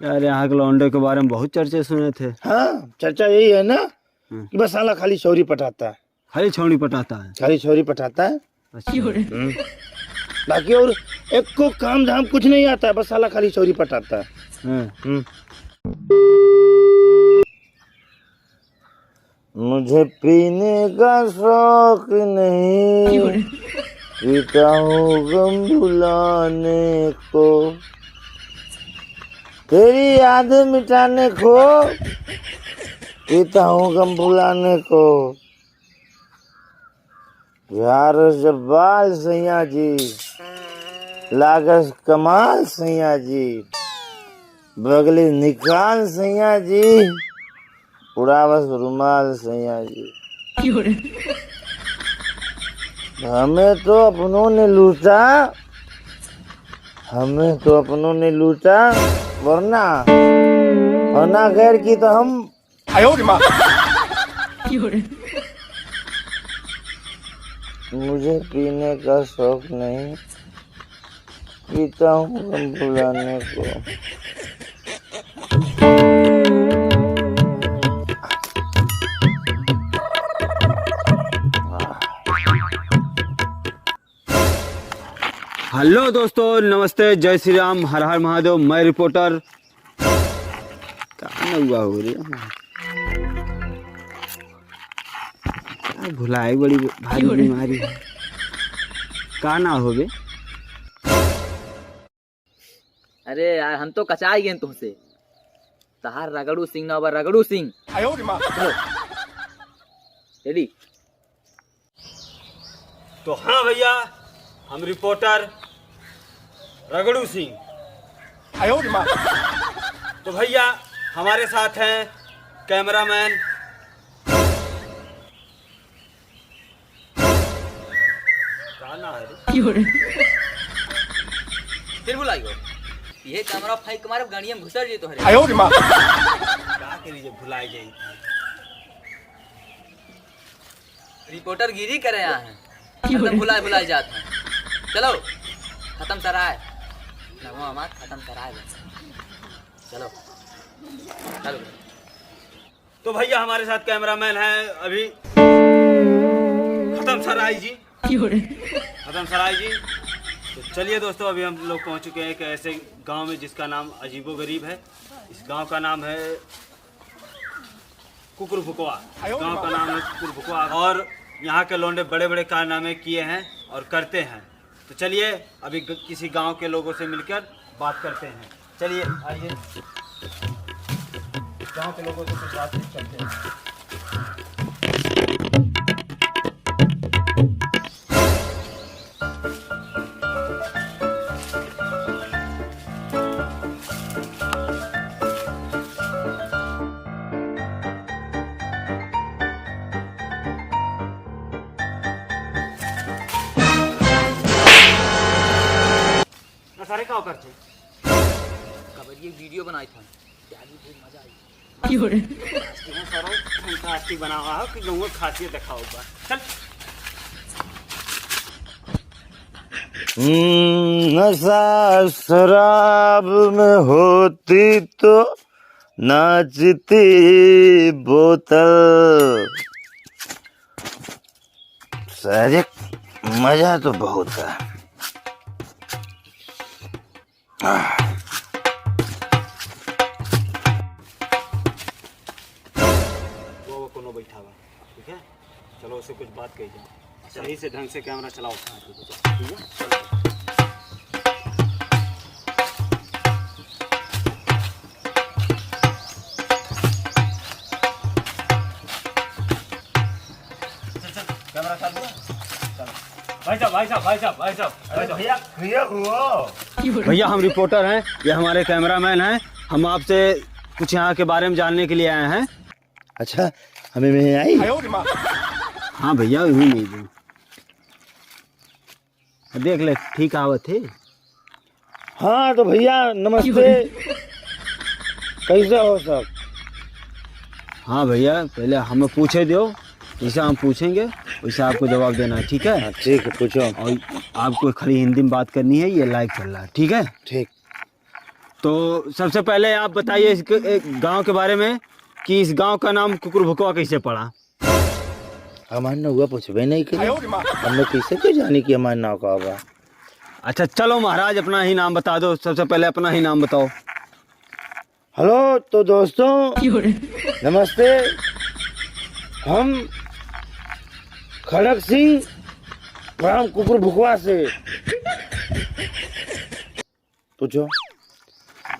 यार यहाँ के लौंडे के बारे में बहुत चर्चे सुने थे। हाँ, चर्चा यही है ना कि बस साला खाली छौरी पटाता है, खाली छौड़ी पटाता है। खाली छौरी पटाता है। अच्छा। बाकी और एक को काम धाम कुछ नहीं आता है, बस साला खाली छौरी पटाता है। हाँ। मुझे पीने का शौक नहीं, पीता हूँ गम भुलाने को, तेरी याद मिटाने को, पीता हूँ गम भुलाने को। यार जब्बाल सैया जी, लागस कमाल सैया जी, बगली निकाल सैया जी, उड़ावस रुमाल सैया जी। हमें तो अपनों ने लूटा, हमें तो अपनों ने लूटा, वरना वरना गैर की तो हम मुझे पीने का शौक नहीं, पीता हूँ गम भुलाने को। हेलो दोस्तों, नमस्ते, जय श्री राम, हर हर महादेव। मैं रिपोर्टर क्या हुआ हो रही है, भुलाई बड़ी भारी बीमारी है। का ना हो बे? अरे यार हम तो कचाई गए तुमसे। तहार रगड़ू सिंह ना बा रगड़ू सिंह। रेडी? तो हाँ भैया, हम रिपोर्टर रगड़ू सिंह। तो भैया हमारे साथ हैं कैमरामैन फिर बुलाइयो। ये कैमरा फाइक मारे गाड़िया में घुसर जी तो हरे। क्या करिए, भुलाई गई। रिपोर्टर गिरी करे यहाँ हैं। खत्म बुलाए जाते हैं। चलो खत्म कराए नगमा मात खत्म कराए चलो चलो। तो भैया हमारे साथ कैमरामैन है अभी खत्म सराय जी। खत्म सराय जी। तो चलिए दोस्तों, अभी हम लोग पहुंच चुके हैं एक ऐसे गांव में जिसका नाम अजीबोगरीब है। इस गांव का नाम है कुकुरभुकवा। गांव का नाम है कुकुरभुकवा और यहाँ के लौंडे बड़े बड़े कारनामे किए हैं और करते हैं। तो चलिए अभी किसी गांव के लोगों से मिलकर बात करते हैं। चलिए आइए, गांव के लोगों से कुछ बातचीत करते हैं। सारे क्या करते? कबड्डी वीडियो बनाई था, बहुत मजा आई। फैंटास्टिक बना हुआ है कि गाँव खासियत दिखा होगा। चल। नशा शराब में होती तो नाचती बोतल। सारे मजा तो बहुत है। वो कोनो बैठा हुआ, ठीक है? चलो उससे कुछ बात कही जाए। सही से ढंग से कैमरा चलाओ। ठीक है? कैमरा चालू है? चलो भाई साहब भैया हम रिपोर्टर हैं, ये हमारे कैमरामैन हैं। हम आपसे कुछ यहाँ के बारे में जानने के लिए आए हैं। अच्छा, हमें में आई? हाँ भैया, यही नहीं दो देख ले, ठीक आवत है। हाँ तो भैया नमस्ते, कैसे हो सब? हाँ भैया, पहले हमें पूछे दो, जैसे हम पूछेंगे वैसे आपको जवाब देना है, ठीक है? ठीक है, पूछो। और आपको खाली हिंदी में बात करनी है, ये लाइव चल रहा है, ठीक है? ठीक। तो सबसे पहले आप बताइए इस गांव के बारे में कि इस गांव का नाम कुकुरभुकवा कैसे पड़ा। हमारे ना हुआ पूछबे नहीं करी, हमने कैसे क्यों जानी कि हमारे नाव का होगा। अच्छा चलो महाराज अपना ही नाम बता दो, सबसे पहले अपना ही नाम बताओ। हेलो तो दोस्तों नमस्ते, हम खड़क सिंह ग्राम कुकुरभुकवा से। पूछो।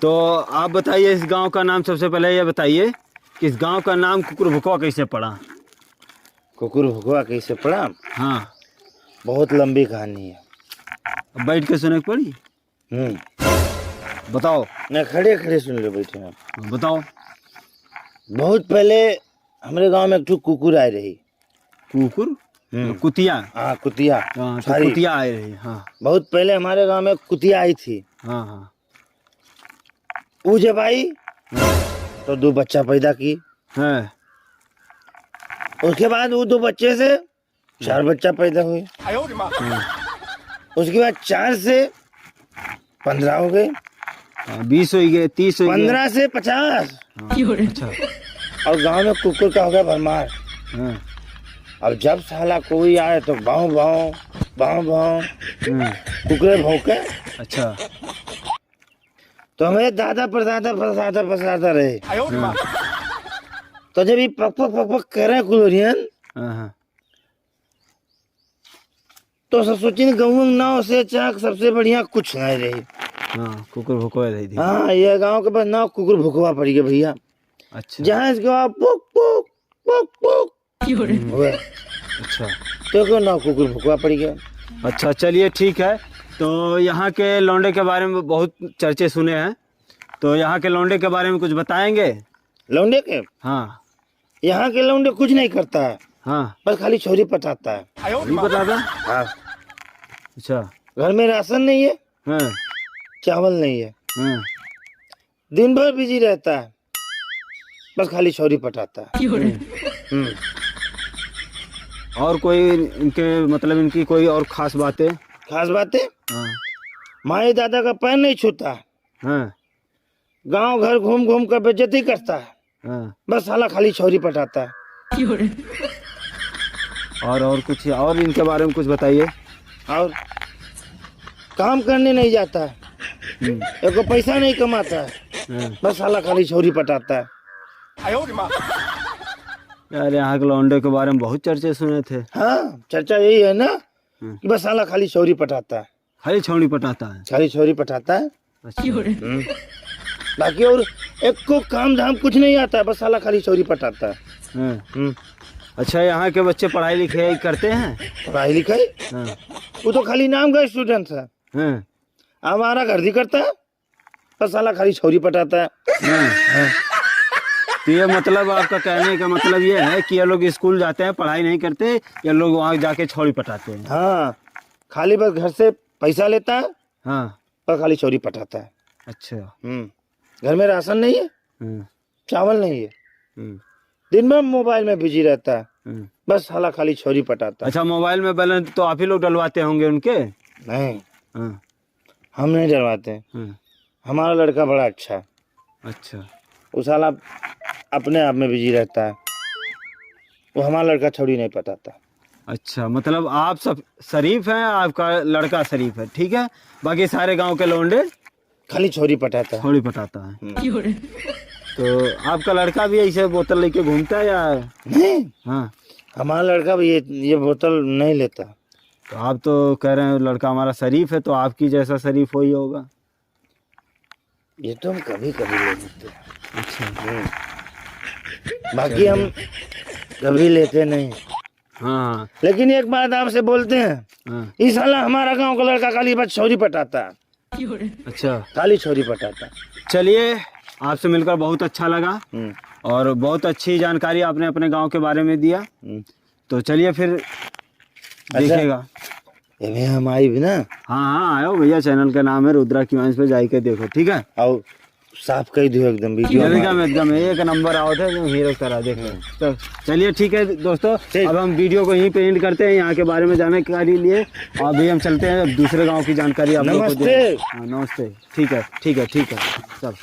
तो आप बताइए इस गांव का नाम, सबसे पहले ये बताइए कि इस गांव का नाम कुकुरभुकवा कैसे पड़ा। कुकुरभुकवा कैसे पड़ा? हाँ बहुत लंबी कहानी है। अब बैठ के सुने को पड़ी, बताओ। मैं खड़े खड़े सुन लो बैठे हैं। बताओ। बहुत पहले हमारे गांव में एक ठो कुकुर आए रही। कुकुर? कुतिया? हाँ कुतिया। हाँ तो कुतिया आई रही। हाँ बहुत पहले हमारे गांव में कुतिया आई थी। हाँ हाँ। वो जब आई तो 2 बच्चा पैदा की। हाँ। उसके बाद वो 2 बच्चे से 4 बच्चा पैदा हुए। उसके बाद 4 से 15 हो गए, 20 हो गए, 30 हो गए, 15 से 50। अच्छा। और गांव में कुकुर का हो गया भरमार। हाँ। अब जब साला कोई आए तो भाव भाव भाव भाव कुकुर भौंके। अच्छा। तो हमें दादा परदादा फसाता फसाता रहे। तो जब ये पक पक पक पक कर रहे हैं कुलोरियन, हाँ। तो सब सोचे गाँव नाव से चाक सबसे बढ़िया कुछ नहीं रही। हाँ कुकुरभुकवा रही थी। हाँ ये गांव के पास नाव कुकुरभुकवा पड़ी है भैया। अच्छा। जहाँ इसके बाद पुक पुक पुक पुक हुआ, अच्छा तो क्यों नाव कुकुरभुकवा पड़ी गया। अच्छा चलिए ठीक है। तो यहाँ के लौंडे के बारे में बहुत चर्चे सुने हैं, तो यहाँ के लौंडे के बारे में कुछ बताएंगे। लौंडे के? हाँ। यहाँ के लौंडे कुछ नहीं करता है, हाँ बस खाली छोरी पटाता है। नहीं पता था। हाँ। अच्छा। घर में राशन नहीं है, हाँ चावल नहीं है, हाँ। दिन भर बिजी रहता है, बस खाली छोरी पटाता है। और कोई इनके मतलब इनकी कोई और खास बातें? खास बातें? हाँ माई दादा का पैर नहीं छूता, हाँ गांव घर घूम घूम कर बेइज्जती करता है, हाँ। बस साला खाली छोरी पटाता है। और कुछ और इनके बारे में कुछ बताइए। और काम करने नहीं जाता है, एको पैसा नहीं कमाता है, हाँ। बस साला खाली छोरी पटाता है। यार यहाँ के लौंडे के बारे में बहुत चर्चे सुने थे। हाँ चर्चा यही है ना कि बस साला खाली छोरी पटाता है, खाली छौड़ी पटाता है। खाली छोरी पटाता है। अच्छा। बाकी और एक को काम धाम कुछ नहीं आता है, बस साला खाली छोरी पटाता है। हाँ। अच्छा यहाँ के बच्चे पढ़ाई लिखाई करते हैं? पढ़ाई लिखाई हाँ वो तो खाली नाम का स्टूडेंट है, हाँ हमारा गर्दी करता है, बस साला खाली छोरी पटाता है। हाँ। तो ये मतलब आपका कहने का मतलब ये है कि ये लोग स्कूल जाते हैं, पढ़ाई नहीं करते, ये लोग वहाँ जाके छौड़ी पटाते हैं। हाँ खाली बस घर से पैसा लेता है, हाँ पर खाली छोरी पटाता है। अच्छा। घर में राशन नहीं है, चावल नहीं है, दिन भर मोबाइल में बिजी रहता है, बस साला खाली छोरी पटाता है। अच्छा मोबाइल में बैलेंस तो आप ही लोग डलवाते होंगे उनके? नहीं हाँ। हम नहीं डलवाते, हमारा लड़का बड़ा अच्छा है। अच्छा। वो साला अपने आप में बिजी रहता है, वो हमारा लड़का छोड़ी नहीं पटाता। अच्छा मतलब आप सब शरीफ हैं, आपका लड़का शरीफ है, ठीक है, बाकी सारे गांव के लौंडे खाली छोरी पटाता है। छोड़ी पटाता है। तो आपका लड़का भी ऐसे बोतल लेके घूमता है या? नहीं हाँ हमारा लड़का भी ये बोतल नहीं लेता। तो आप तो कह रहे हैं लड़का हमारा शरीफ है, तो आपकी जैसा शरीफ हो ही होगा। ये तो हम कभी कभी ले लेते हैं। अच्छा। बाकी हम कभी लेते नहीं। हाँ लेकिन एक बात आपसे बोलते हैं, हाँ। इस साला हमारा गांव का लड़का खाली बस छोरी पटाता है, अच्छा खाली छोरी पटाता है। चलिए आपसे मिलकर बहुत अच्छा लगा और बहुत अच्छी जानकारी आपने अपने गांव के बारे में दिया। तो चलिए फिर देखिएगा। ये हम आई भी ना। हाँ हाँ आयो भैया, चैनल का नाम है रुद्रा की वंश पे जाके देखो, ठीक है। आओ साफ कह दियो एकदम वीडियो एकदम एक नंबर आओ थे हीरो करा देखो। तो चलिए ठीक है दोस्तों, अब हम वीडियो को यहीं पे एंड करते हैं। यहाँ के बारे में जानकारी लिए अभी हम चलते हैं दूसरे गांव की जानकारी आप लोगों को नमस्ते। नमस्ते। ठीक है सब।